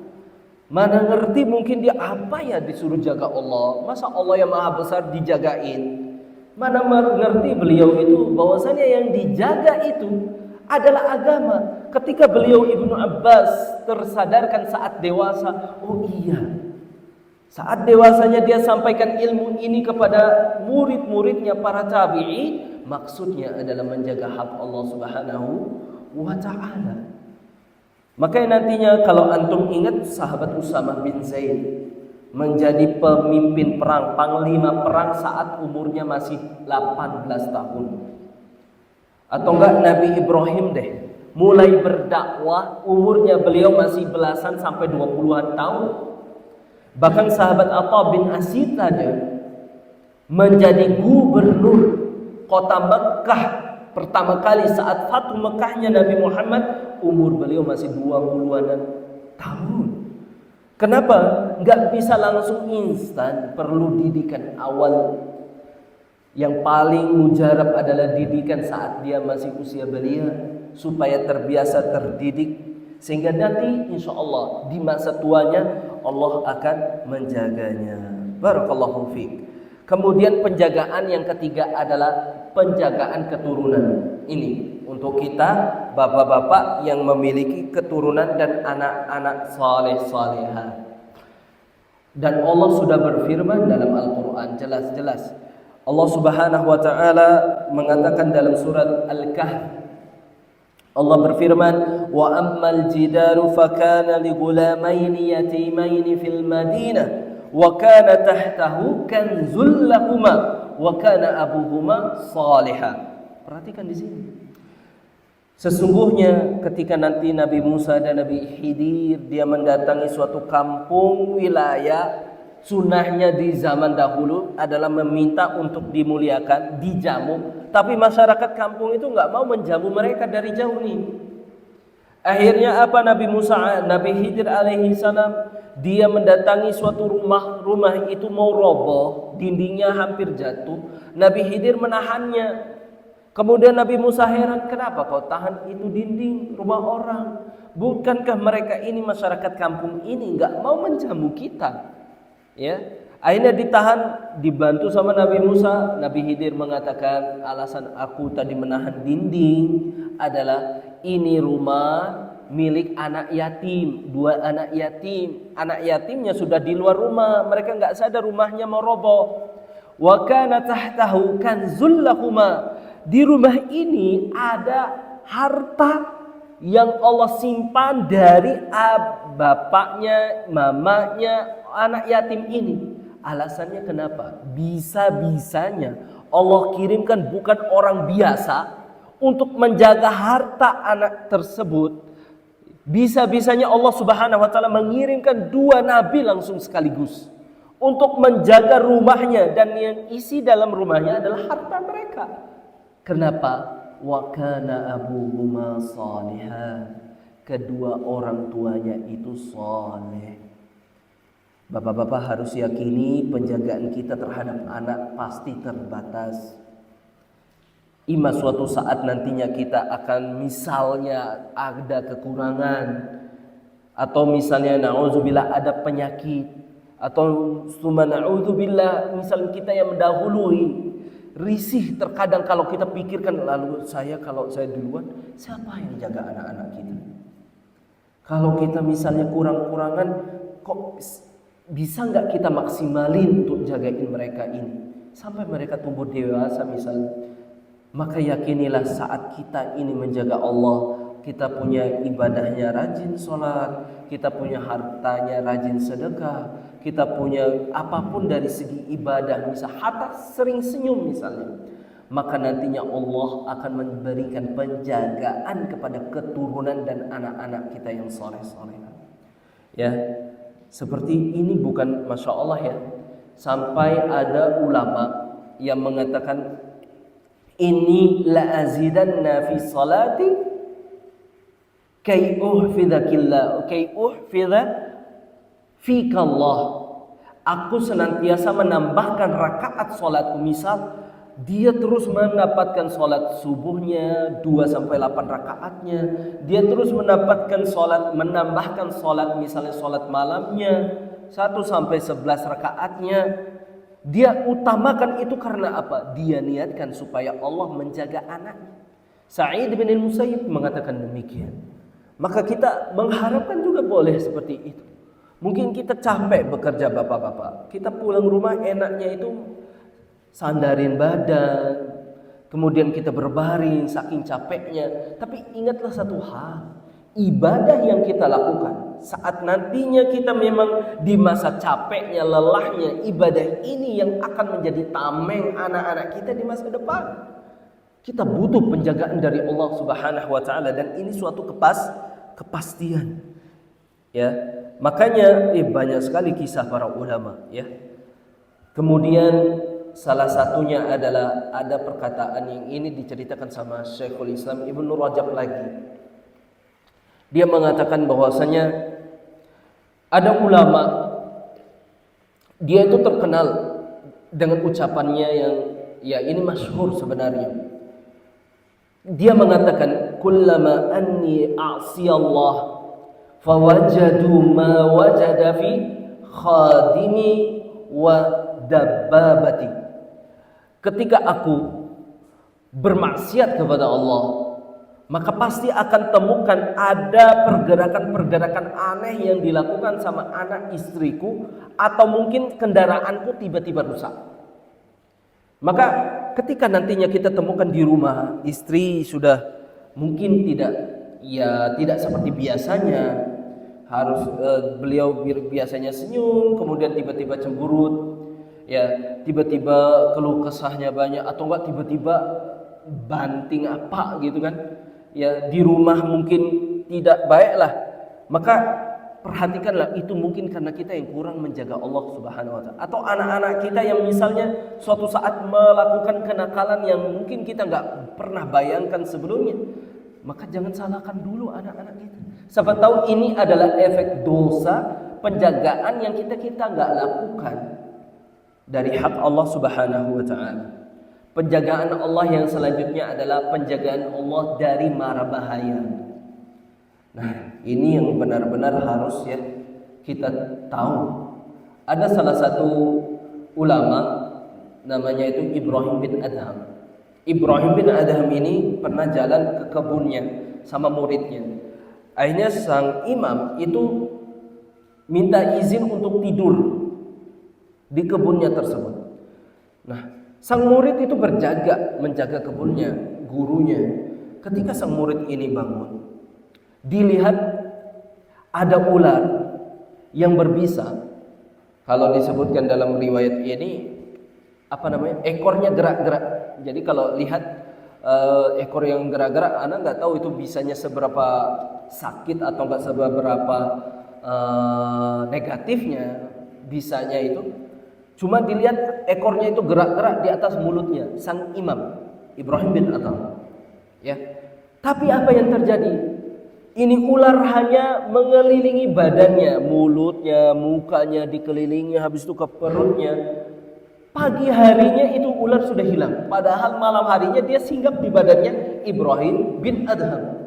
Mana ngerti mungkin dia apa ya disuruh jaga Allah. Masa Allah yang maha besar dijagain. Mana mengerti beliau itu bahwasanya yang dijaga itu adalah agama. Ketika beliau Ibnu Abbas tersadarkan saat dewasa, oh iya, saat dewasanya dia sampaikan ilmu ini kepada murid-muridnya para tabi'i, maksudnya adalah menjaga hak Allah Subhanahu wa ta'ala. Makanya nantinya kalau antum ingat sahabat Usamah bin Zaid menjadi pemimpin perang, panglima perang saat umurnya masih 18 tahun. Atau enggak Nabi Ibrahim deh, mulai berdakwah umurnya beliau masih belasan sampai 20-an tahun. Bahkan sahabat Atha bin Asid saja menjadi gubernur kota Mekah pertama kali saat Fathu Mekahnya Nabi Muhammad, umur beliau masih 20-an tahun. Kenapa? Nggak bisa langsung instan, perlu didikan awal. Yang paling mujarab adalah didikan saat dia masih usia belia, supaya terbiasa terdidik, sehingga nanti insya Allah di masa tuanya Allah akan menjaganya. Barakallahu fiik. Kemudian penjagaan yang ketiga adalah penjagaan keturunan. Ini untuk kita bapak-bapak yang memiliki keturunan dan anak-anak saleh-salehah. Dan Allah sudah berfirman dalam Al-Quran jelas-jelas. Allah Subhanahu wa ta'ala mengatakan dalam surat Al-Kahf, Allah berfirman, wa ammal jidaru fakana li ghulamaini yatimaini fil Madinah wa kana tahtahu kanzul lahuma wa kana abuhuma salihah. Perhatikan di sini. Sesungguhnya ketika nanti Nabi Musa dan Nabi Khidir dia mendatangi suatu kampung wilayah, sunnahnya di zaman dahulu adalah meminta untuk dimuliakan, dijamu. Tapi masyarakat kampung itu nggak mau menjamu mereka dari jauh nih. Akhirnya apa Nabi Khidir alaihi salam, dia mendatangi suatu rumah itu mau roboh, dindingnya hampir jatuh. Nabi Khidir menahannya. Kemudian Nabi Musa heran, kenapa kau tahan itu dinding rumah orang? Bukankah mereka ini masyarakat kampung ini nggak mau menjamu kita? Ya, akhirnya ditahan, dibantu sama Nabi Musa. Nabi Khidir mengatakan, alasan aku tadi menahan dinding adalah ini rumah milik anak yatim, 2 anak yatim. Anak yatimnya sudah di luar rumah, mereka nggak sadar rumahnya mau roboh. Wa kana tahtahu kanzul lahuma. Di rumah ini ada harta yang Allah simpan dari bapaknya, mamanya, anak yatim ini. Alasannya kenapa? Bisa-bisanya Allah kirimkan bukan orang biasa untuk menjaga harta anak tersebut. Bisa-bisanya Allah Subhanahu wa ta'ala mengirimkan 2 nabi langsung sekaligus untuk menjaga rumahnya, dan yang isi dalam rumahnya adalah harta mereka. Kenapa? Wa kana abuhuma salihah. Kedua orang tuanya itu saleh. Bapak-bapak harus yakini penjagaan kita terhadap anak pasti terbatas. Ima suatu saat nantinya kita akan misalnya ada kekurangan, atau misalnya na'udzubillah ada penyakit, atau summa na'udzubillah misalnya kita yang mendahului. Risih terkadang kalau kita pikirkan, lalu kalau saya duluan, siapa yang jaga anak-anak kita? Kalau kita misalnya kurang-kurangan, kok bisa nggak kita maksimalin untuk jagain mereka ini sampai mereka tumbuh dewasa misalnya? Maka yakinilah saat kita ini menjaga Allah, kita punya ibadahnya rajin sholat, kita punya hartanya rajin sedekah, kita punya apapun dari segi ibadah, misal hatta sering senyum misalnya, maka nantinya Allah akan memberikan penjagaan kepada keturunan dan anak-anak kita yang soleh-soleh. Ya, seperti ini bukan Masya Allah ya, sampai ada ulama yang mengatakan Inni la azidanna fi salati kay uhfidha fika Allah. Aku senantiasa menambahkan rakaat salatku. Misal dia terus mendapatkan salat subuhnya 2 sampai 8 rakaatnya, dia terus menambahkan salat misalnya salat malamnya 1 sampai 11 rakaatnya. Dia utamakan itu karena apa? Dia niatkan supaya Allah menjaga anaknya. Sa'id bin al-Musayyib mengatakan demikian. Maka kita mengharapkan juga boleh seperti itu. Mungkin kita capek bekerja bapak-bapak, kita pulang rumah enaknya itu sandarin badan, kemudian kita berbaring saking capeknya. Tapi ingatlah satu hal, ibadah yang kita lakukan saat nantinya kita memang di masa capeknya, lelahnya, ibadah ini yang akan menjadi tameng anak-anak kita di masa depan. Kita butuh penjagaan dari Allah Subhanahu wa taala, dan ini suatu kepastian. Ya, makanya banyak sekali kisah para ulama, ya. Kemudian salah satunya adalah ada perkataan yang ini diceritakan sama Syekhul Islam Ibnu Rajab lagi. Dia mengatakan bahwasanya ada ulama, dia itu terkenal dengan ucapannya yang ya ini masyhur sebenarnya. Dia mengatakan kullama anni a'si Allah fawajadu ma wajada fi khadimi wa dabbabati. Ketika aku bermaksiat kepada Allah, maka pasti akan temukan ada pergerakan-pergerakan aneh yang dilakukan sama anak istriku, atau mungkin kendaraanku tiba-tiba rusak. Maka ketika nantinya kita temukan di rumah istri sudah mungkin tidak seperti biasanya, harus beliau biasanya senyum, kemudian tiba-tiba cemberut, ya tiba-tiba keluh kesahnya banyak, atau enggak tiba-tiba banting apa gitu kan, ya di rumah mungkin tidak baiklah. Maka perhatikanlah, itu mungkin karena kita yang kurang menjaga Allah Subhanahu wa taala, atau anak-anak kita yang misalnya suatu saat melakukan kenakalan yang mungkin kita nggak pernah bayangkan sebelumnya. Maka jangan salahkan dulu anak-anak kita. Siapa tahu ini adalah efek dosa penjagaan yang kita nggak lakukan dari hak Allah Subhanahu wa taala. Penjagaan Allah yang selanjutnya adalah penjagaan Allah dari mara bahaya. Nah, ini yang benar-benar harus ya kita tahu. Ada salah satu ulama namanya itu Ibrahim bin Adham. Ibrahim bin Adham ini pernah jalan ke kebunnya sama muridnya. Akhirnya sang imam itu minta izin untuk tidur di kebunnya tersebut. Nah, sang murid itu menjaga kebunnya, gurunya. Ketika sang murid ini bangun, dilihat ada ular yang berbisa. Kalau disebutkan dalam riwayat ini ekornya gerak-gerak. Jadi kalau lihat ekor yang gerak-gerak, anak nggak tahu itu bisanya seberapa sakit atau nggak seberapa negatifnya bisanya itu. Cuma dilihat ekornya itu gerak-gerak di atas mulutnya sang imam Ibrahim bin Adham. Ya. Tapi apa yang terjadi? Ini ular hanya mengelilingi badannya, mulutnya, mukanya dikelilingi, habis itu ke perutnya. Pagi harinya itu ular sudah hilang. Padahal malam harinya dia singgap di badannya Ibrahim bin Adham.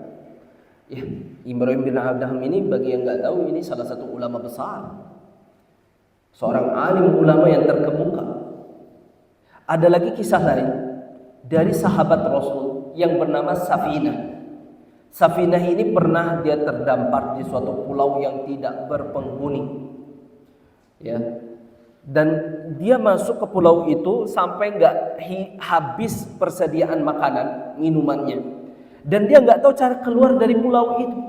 Ya, Ibrahim bin Adham ini bagi yang nggak tahu, ini salah satu ulama besar, seorang alim ulama yang terkemuka. Ada lagi kisah lain dari sahabat Rasul yang bernama Safinah. Safinah ini pernah dia terdampar di suatu pulau yang tidak berpenghuni. Ya. Dan dia masuk ke pulau itu sampai nggak habis persediaan makanan, minumannya. Dan dia nggak tahu cara keluar dari pulau itu.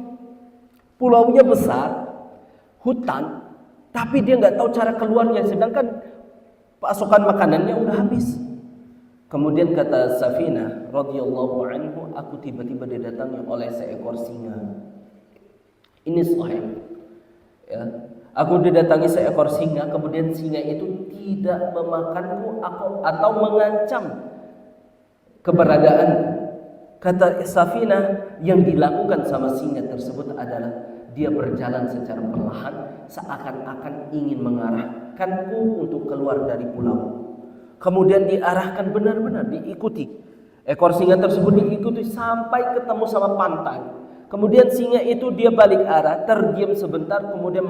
Pulaunya besar, hutan, tapi dia nggak tahu cara keluarnya. Sedangkan pasokan makanannya udah habis. Kemudian kata Safinah radhiyallahu anhu, aku tiba-tiba didatangi oleh seekor singa. Ini sahih. Ya. Aku didatangi seekor singa, kemudian singa itu tidak memakanku atau mengancam keberadaan. Kata Safinah, yang dilakukan sama singa tersebut adalah dia berjalan secara perlahan seakan-akan ingin mengarahkanku untuk keluar dari pulau. Kemudian diarahkan benar-benar diikuti. Ekor singa tersebut diikuti sampai ketemu sama pantai. Kemudian singa itu dia balik arah, terdiam sebentar, kemudian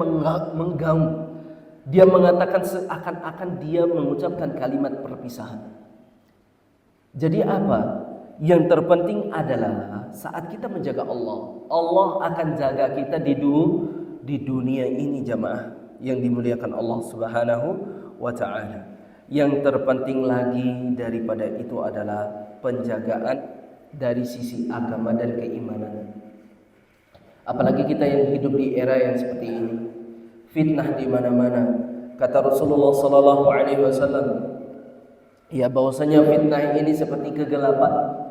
menggaung. Dia mengatakan seakan-akan dia mengucapkan kalimat perpisahan. Jadi apa? Yang terpenting adalah saat kita menjaga Allah, Allah akan jaga kita di dunia ini jamaah yang dimuliakan Allah Subhanahu wa taala. Yang terpenting lagi daripada itu adalah penjagaan dari sisi agama dan keimanan. Apalagi kita yang hidup di era yang seperti ini. Fitnah di mana-mana. Kata Rasulullah sallallahu alaihi wasallam, ya bahwasanya fitnah ini seperti kegelapan.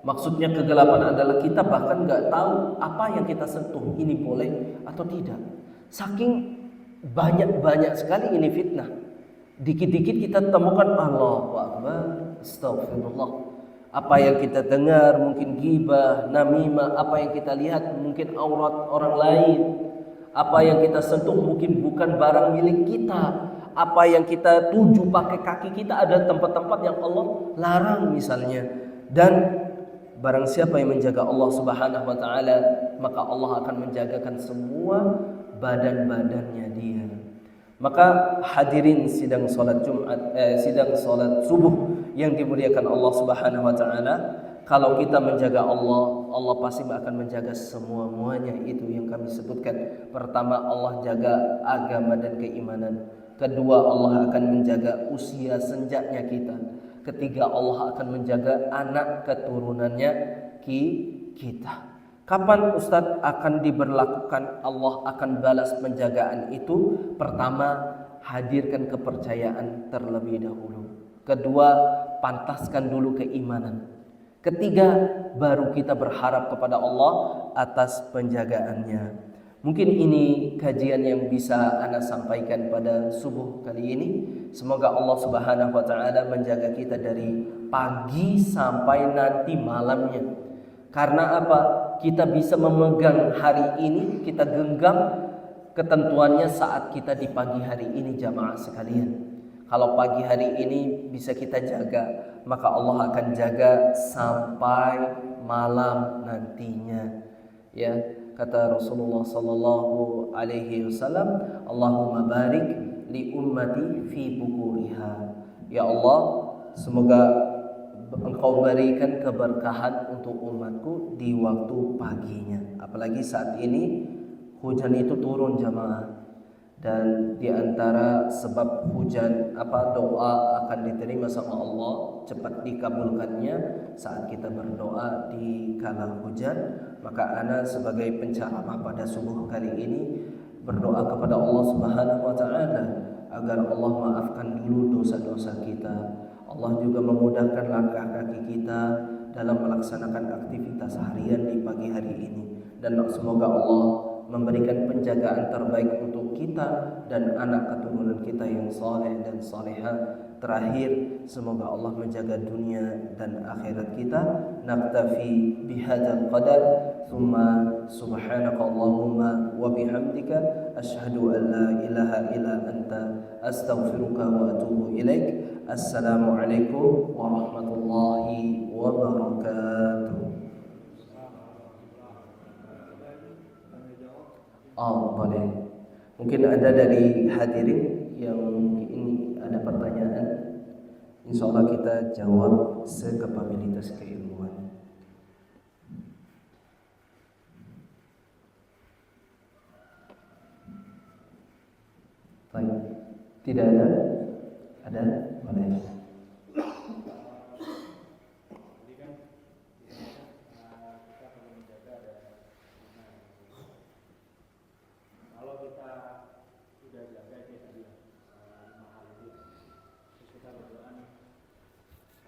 Maksudnya kegelapan adalah kita bahkan nggak tahu apa yang kita sentuh ini boleh atau tidak. Saking banyak sekali ini fitnah. Dikit-dikit kita temukan Allahu Akbar, astagfirullah. Apa yang kita dengar mungkin ghibah, namimah, apa yang kita lihat mungkin aurat orang lain. Apa yang kita sentuh mungkin bukan barang milik kita. Apa yang kita tuju pakai kaki kita ada tempat-tempat yang Allah larang misalnya. Dan barang siapa yang menjaga Allah Subhanahu wa taala, maka Allah akan menjagakan semua badan-badannya dia. Maka hadirin sidang salat sidang salat subuh yang dimuliakan Allah Subhanahu wa taala, kalau kita menjaga Allah, Allah pasti akan menjaga semua-muanya itu yang kami sebutkan. Pertama, Allah jaga agama dan keimanan. Kedua, Allah akan menjaga usia senjanya kita. Ketiga, Allah akan menjaga anak keturunannya kita. Kapan Ustadz akan diberlakukan Allah akan balas penjagaan itu? Pertama, hadirkan kepercayaan terlebih dahulu. Kedua, pantaskan dulu keimanan. Ketiga, baru kita berharap kepada Allah atas penjagaannya. Mungkin ini kajian yang bisa Ana sampaikan pada subuh kali ini. Semoga Allah Subhanahu wa taala menjaga kita dari pagi sampai nanti malamnya. Karena apa? Kita bisa memegang hari ini, kita genggam ketentuannya saat kita di pagi hari ini jamaah sekalian. Kalau pagi hari ini bisa kita jaga, maka Allah akan jaga sampai malam nantinya. Ya, kata Rasulullah sallallahu alaihi wasallam, Allahumma barik li ummati fi bukuriha. Ya Allah, semoga Engkau berikan keberkahan untuk umatku di waktu paginya. Apalagi saat ini hujan itu turun jamaah. Dan di antara sebab hujan doa akan diterima sama Allah, cepat dikabulkannya saat kita berdoa di kala hujan. Maka ana sebagai penceramah pada subuh kali ini berdoa kepada Allah Subhanahu wa taala agar Allah maafkan dulu dosa-dosa kita. Allah juga memudahkan langkah kaki kita dalam melaksanakan aktivitas harian di pagi hari ini. Dan semoga Allah memberikan penjagaan terbaik untuk kita dan anak keturunan kita yang saleh dan salihah. Terakhir, semoga Allah menjaga dunia dan akhirat kita. Naktafi bihadzal qadar. Thumma subhanakallahumma wa bihamdika asyhadu an la ilaha illa anta astaghfiruka wa atubu ilaik. Assalamualaikum warahmatullahi wabarakatuh. Oh, boleh. Mungkin ada dari hadirin yang ini ada pertanyaan. Insya Allah kita jawab sekapabilitas keilmuan. Baik. Tidak ada? Ada? Boleh.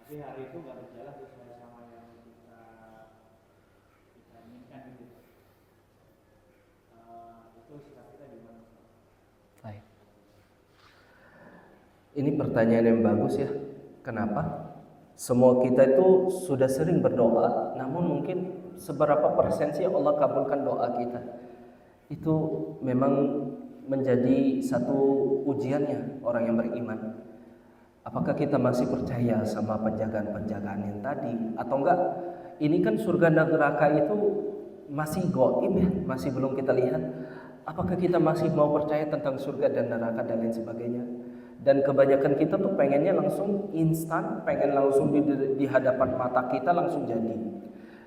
Tapi hari itu nggak berjalan sesuai sama yang kita inginkan gitu. Itu sikap kita gimana? Baik. Ini pertanyaan yang bagus ya. Kenapa? Semua kita itu sudah sering berdoa, namun mungkin seberapa persen sih Allah kabulkan doa kita? Itu memang menjadi satu ujiannya orang yang beriman. Apakah kita masih percaya sama penjagaan-penjagaan yang tadi atau enggak? Ini kan surga dan neraka itu masih gaib ya, masih belum kita lihat. Apakah kita masih mau percaya tentang surga dan neraka dan lain sebagainya? Dan kebanyakan kita tuh pengennya langsung instan, pengen langsung di hadapan mata kita langsung jadi.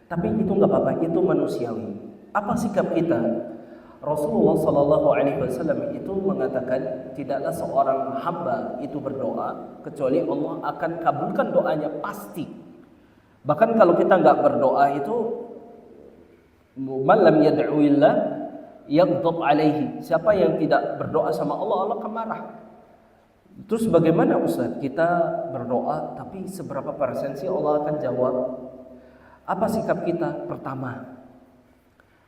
Tapi itu nggak apa-apa, itu manusiawi. Apa sikap kita? Rasulullah Shallallahu Alaihi Wasallam itu mengatakan tidaklah seorang hamba itu berdoa kecuali Allah akan kabulkan doanya pasti. Bahkan kalau kita nggak berdoa itu man lam yad'uillah yaghdab alaihi. Siapa yang tidak berdoa sama Allah, Allah akan marah. Terus bagaimana Ustaz? Kita berdoa tapi seberapa persen sih Allah akan jawab? Apa sikap kita? Pertama,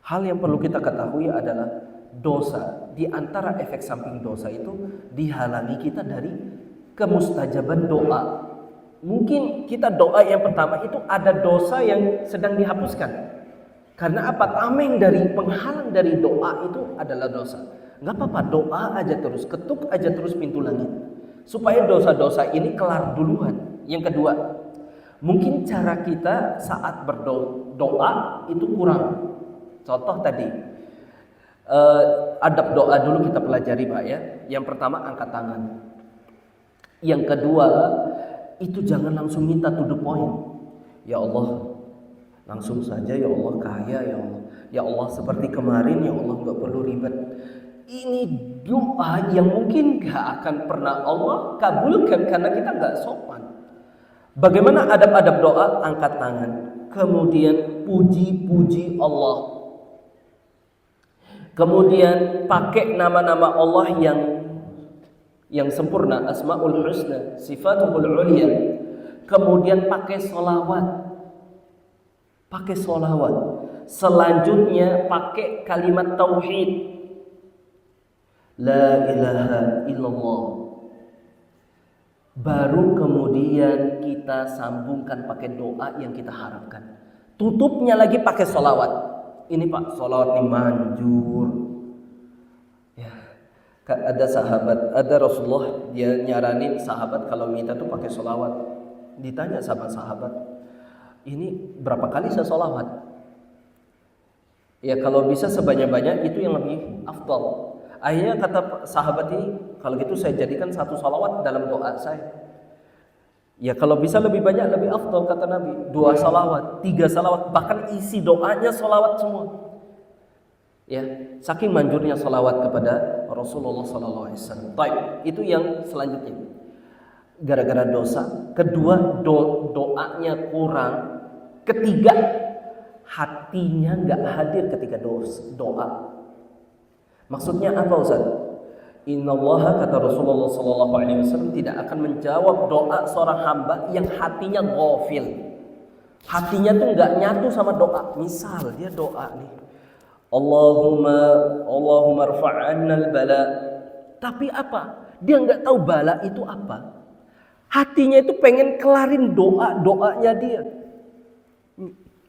hal yang perlu kita ketahui adalah dosa. Di antara efek samping dosa itu dihalangi kita dari kemustajaban doa. Mungkin kita doa yang pertama itu ada dosa yang sedang dihapuskan. Karena apa? Tameng dari penghalang dari doa itu adalah dosa. Nggak apa-apa, doa aja terus, ketuk aja terus pintu langit. Supaya dosa-dosa ini kelar duluan. Yang kedua, mungkin cara kita saat berdoa itu kurang. Contoh tadi, adab doa dulu kita pelajari Pak ya. Yang pertama angkat tangan. Yang kedua, itu jangan langsung minta to the point. Ya Allah, langsung saja ya Allah kaya ya Allah. Ya Allah seperti kemarin ya Allah nggak perlu ribet. Ini doa yang mungkin gak akan pernah Allah kabulkan karena kita gak sopan. Bagaimana adab-adab doa? Angkat tangan, kemudian puji-puji Allah, kemudian pakai nama-nama Allah yang sempurna, Asmaul Husna, Sifatul Ulia, kemudian pakai solawat, selanjutnya pakai kalimat tauhid. La ilaha illallah. Baru kemudian kita sambungkan pakai doa yang kita harapkan. Tutupnya lagi pakai sholawat. Ini Pak, sholawat ini manjur. Ya, ada sahabat, ada Rasulullah dia nyaranin sahabat kalau minta tuh pakai sholawat. Ditanya sama sahabat, ini berapa kali saya sholawat? Ya kalau bisa sebanyak-banyak itu yang lebih afdal. Akhirnya kata sahabat ini, kalau gitu saya jadikan satu salawat dalam doa saya. Ya kalau bisa lebih banyak lebih afdal kata Nabi. 2 salawat, 3 salawat, bahkan isi doanya salawat semua. Ya, saking manjurnya salawat kepada Rasulullah SAW. Baik, itu yang selanjutnya. Gara-gara dosa. Kedua, doanya kurang. Ketiga, hatinya nggak hadir ketika doa. Maksudnya apa Ustaz? Innallaha kata Rasulullah SAW tidak akan menjawab doa seorang hamba yang hatinya ghafil. Hatinya tuh nggak nyatu sama doa. Misal dia doa nih, Allahumma rfa'anna al-bala. Tapi apa? Dia nggak tahu bala itu apa. Hatinya itu pengen kelarin doanya dia.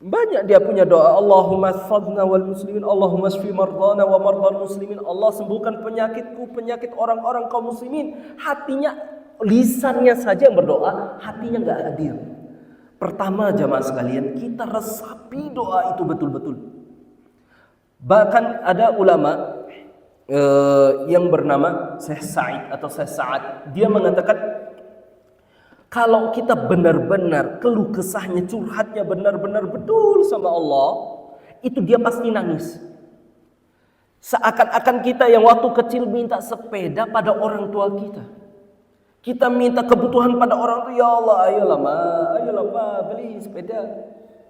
Banyak dia punya doa, Allahumma shfadna wal muslimin, Allahumma shfi mardana wa mardal muslimin. Allah sembuhkan penyakitku, penyakit orang-orang kaum muslimin. Hatinya, lisannya saja yang berdoa, hatinya nggak hadir. Pertama jamaah sekalian, kita resapi doa itu betul-betul. Bahkan ada ulama yang bernama Syekh Sa'id atau Syekh Sa'ad, dia mengatakan kalau kita benar-benar keluh kesahnya, curhatnya benar-benar betul sama Allah, itu dia pasti nangis. Seakan-akan kita yang waktu kecil minta sepeda pada orang tua kita. Kita minta kebutuhan pada orang tua, ya Allah, ayolah ma, beli sepeda.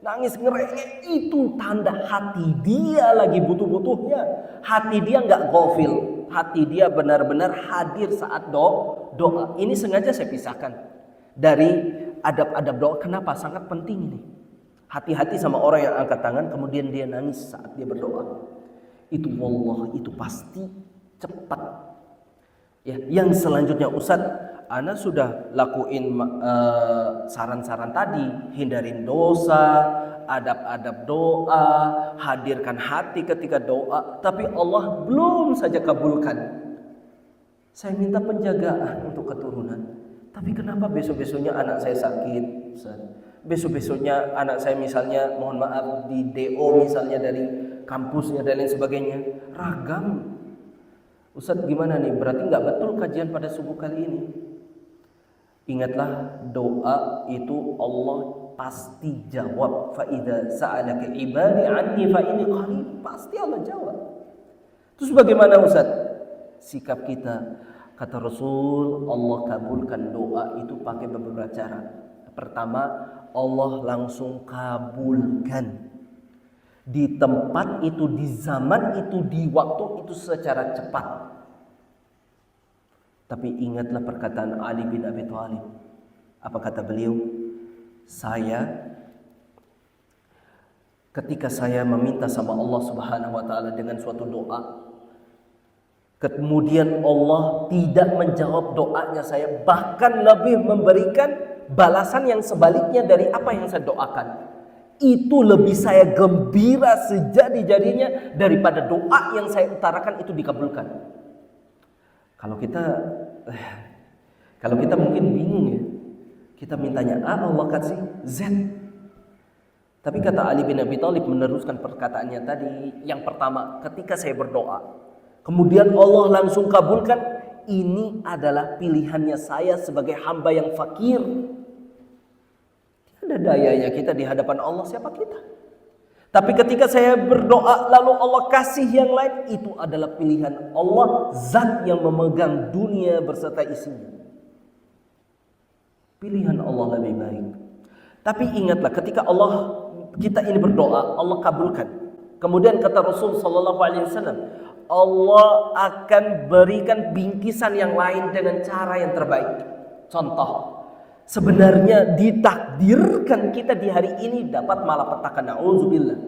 Nangis ngerengek, itu tanda hati dia lagi butuh-butuhnya. Hati dia nggak ghafil, hati dia benar-benar hadir saat doa. Ini sengaja saya pisahkan dari adab-adab doa. Kenapa? Sangat penting ini. Hati-hati sama orang yang angkat tangan kemudian dia nangis saat dia berdoa. Itu wallah, itu pasti cepat Ya, yang selanjutnya Ustadz, ana sudah lakuin saran-saran tadi, hindarin dosa, adab-adab doa, hadirkan hati ketika doa, tapi Allah belum saja kabulkan. Saya minta penjagaan untuk keturunan, tapi kenapa besok-besoknya anak saya sakit, Ustaz? Besok-besoknya anak saya misalnya, mohon maaf, di DO misalnya dari kampusnya dan lain sebagainya, ragam. Ustaz gimana nih? Berarti nggak betul kajian pada subuh kali ini. Ingatlah, doa itu Allah pasti jawab. Fa idza sa'alaka ibadi anni fa inni qarib. Pasti Allah jawab. Terus bagaimana Ustaz? Sikap kita, kata Rasul, Allah kabulkan doa itu pakai beberapa cara. Pertama, Allah langsung kabulkan di tempat itu, di zaman itu, di waktu itu secara cepat. Tapi ingatlah perkataan Ali bin Abi Thalib. Apa kata beliau? Ketika saya meminta sama Allah Subhanahu wa taala dengan suatu doa, kemudian Allah tidak menjawab doanya saya, bahkan lebih memberikan balasan yang sebaliknya dari apa yang saya doakan. Itu lebih saya gembira sejadi-jadinya daripada doa yang saya utarakan itu dikabulkan. Kalau kita mungkin bingung ya. Kita mintanya A, Allah kasih Z. Tapi kata Ali bin Abi Thalib meneruskan perkataannya tadi, yang pertama, ketika saya berdoa, kemudian Allah langsung kabulkan, ini adalah pilihannya saya sebagai hamba yang fakir. Tidak ada dayanya kita di hadapan Allah, siapa kita? Tapi ketika saya berdoa lalu Allah kasih yang lain, itu adalah pilihan Allah, zat yang memegang dunia berserta isinya. Pilihan Allah lebih baik. Tapi ingatlah, ketika kita ini berdoa, Allah kabulkan. Kemudian kata Rasul sallallahu alaihi wasallam, Allah akan berikan bingkisan yang lain dengan cara yang terbaik. Contoh, sebenarnya ditakdirkan kita di hari ini dapat malapetaka, na'udzubillah.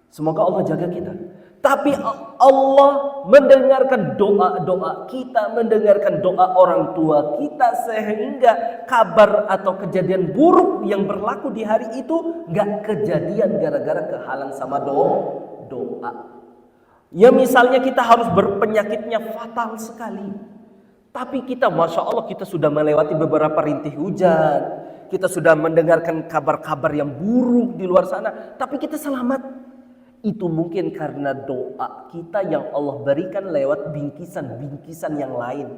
Semoga Allah jaga kita. Tapi Allah mendengarkan doa-doa kita, mendengarkan doa orang tua kita, sehingga kabar atau kejadian buruk yang berlaku di hari itu gak kejadian gara-gara kehalang sama doa. Ya misalnya kita harus berpenyakitnya fatal sekali, tapi kita Masya Allah kita sudah melewati beberapa rintih hujan, kita sudah mendengarkan kabar-kabar yang buruk di luar sana, tapi kita selamat. Itu mungkin karena doa kita yang Allah berikan lewat bingkisan-bingkisan yang lain.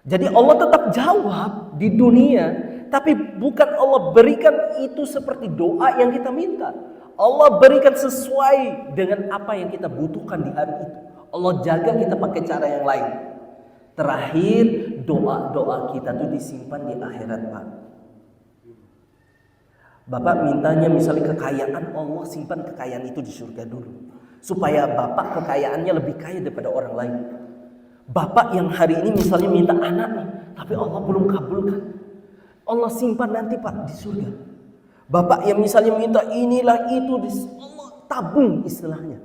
Jadi Allah tetap jawab di dunia, tapi bukan Allah berikan itu seperti doa yang kita minta. Allah berikan sesuai dengan apa yang kita butuhkan di hari itu. Allah jaga kita pakai cara yang lain. Terakhir, doa-doa kita tuh disimpan di akhirat, Pak. Bapak mintanya misalnya kekayaan, Allah simpan kekayaan itu di surga dulu, supaya bapak kekayaannya lebih kaya daripada orang lain. Bapak yang hari ini misalnya minta anak nih, tapi Allah belum kabulkan, Allah simpan nanti Pak di surga. Bapak yang misalnya minta inilah itu, Allah tabung istilahnya.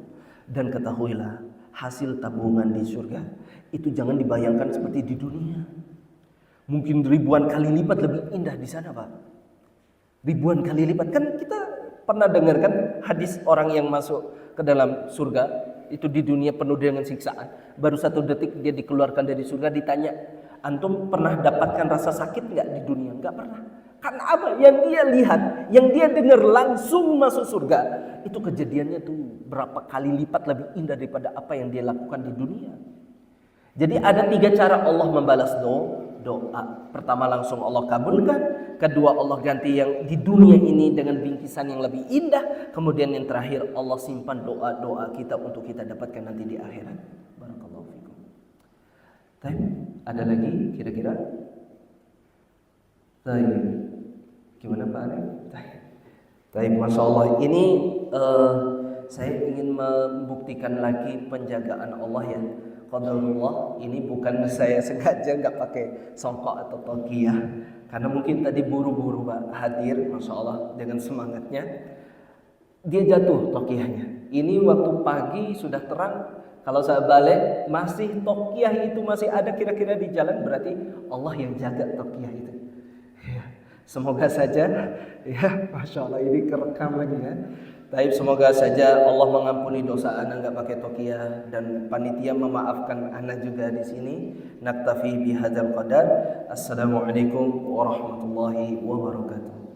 Dan ketahuilah, hasil tabungan di surga itu jangan dibayangkan seperti di dunia. Mungkin ribuan kali lipat lebih indah di sana, Pak. Ribuan kali lipat. Kan kita pernah dengarkan hadis orang yang masuk ke dalam surga itu di dunia penuh dengan siksaan, baru 1 detik dia dikeluarkan dari surga. Ditanya, antum pernah dapatkan rasa sakit nggak di dunia? Nggak pernah. Karena apa? Yang dia lihat, yang dia dengar langsung masuk surga, itu kejadiannya tuh berapa kali lipat lebih indah daripada apa yang dia lakukan di dunia. Jadi ada 3 cara Allah membalas doa. Pertama, langsung Allah kabulkan. Kedua, Allah ganti yang di dunia ini dengan bingkisan yang lebih indah. Kemudian yang terakhir, Allah simpan doa-doa kita untuk kita dapatkan nanti di akhirat. Barakallahu fikum. Ada lagi kira-kira? Gimana Pak Arif? Masya Allah. Ini saya ingin membuktikan lagi penjagaan Allah ya. Qadarullah, ini bukan saya sengaja nggak pakai songkok atau tokiyah, karena mungkin tadi buru-buru Pak hadir, Masya Allah dengan semangatnya dia jatuh tokiyahnya. Ini waktu pagi sudah terang. Kalau saya balik masih Tokiyah itu masih ada kira-kira di jalan, berarti Allah yang jaga Tokiyah itu. Ya, semoga saja, ya, masya Allah ini kerekam lagi ya. Tapi semoga saja Allah mengampuni dosa ana nggak pakai Tokiyah dan panitia memaafkan ana juga di sini. Naktafi bihadzal qadar. Assalamualaikum warahmatullahi wabarakatuh.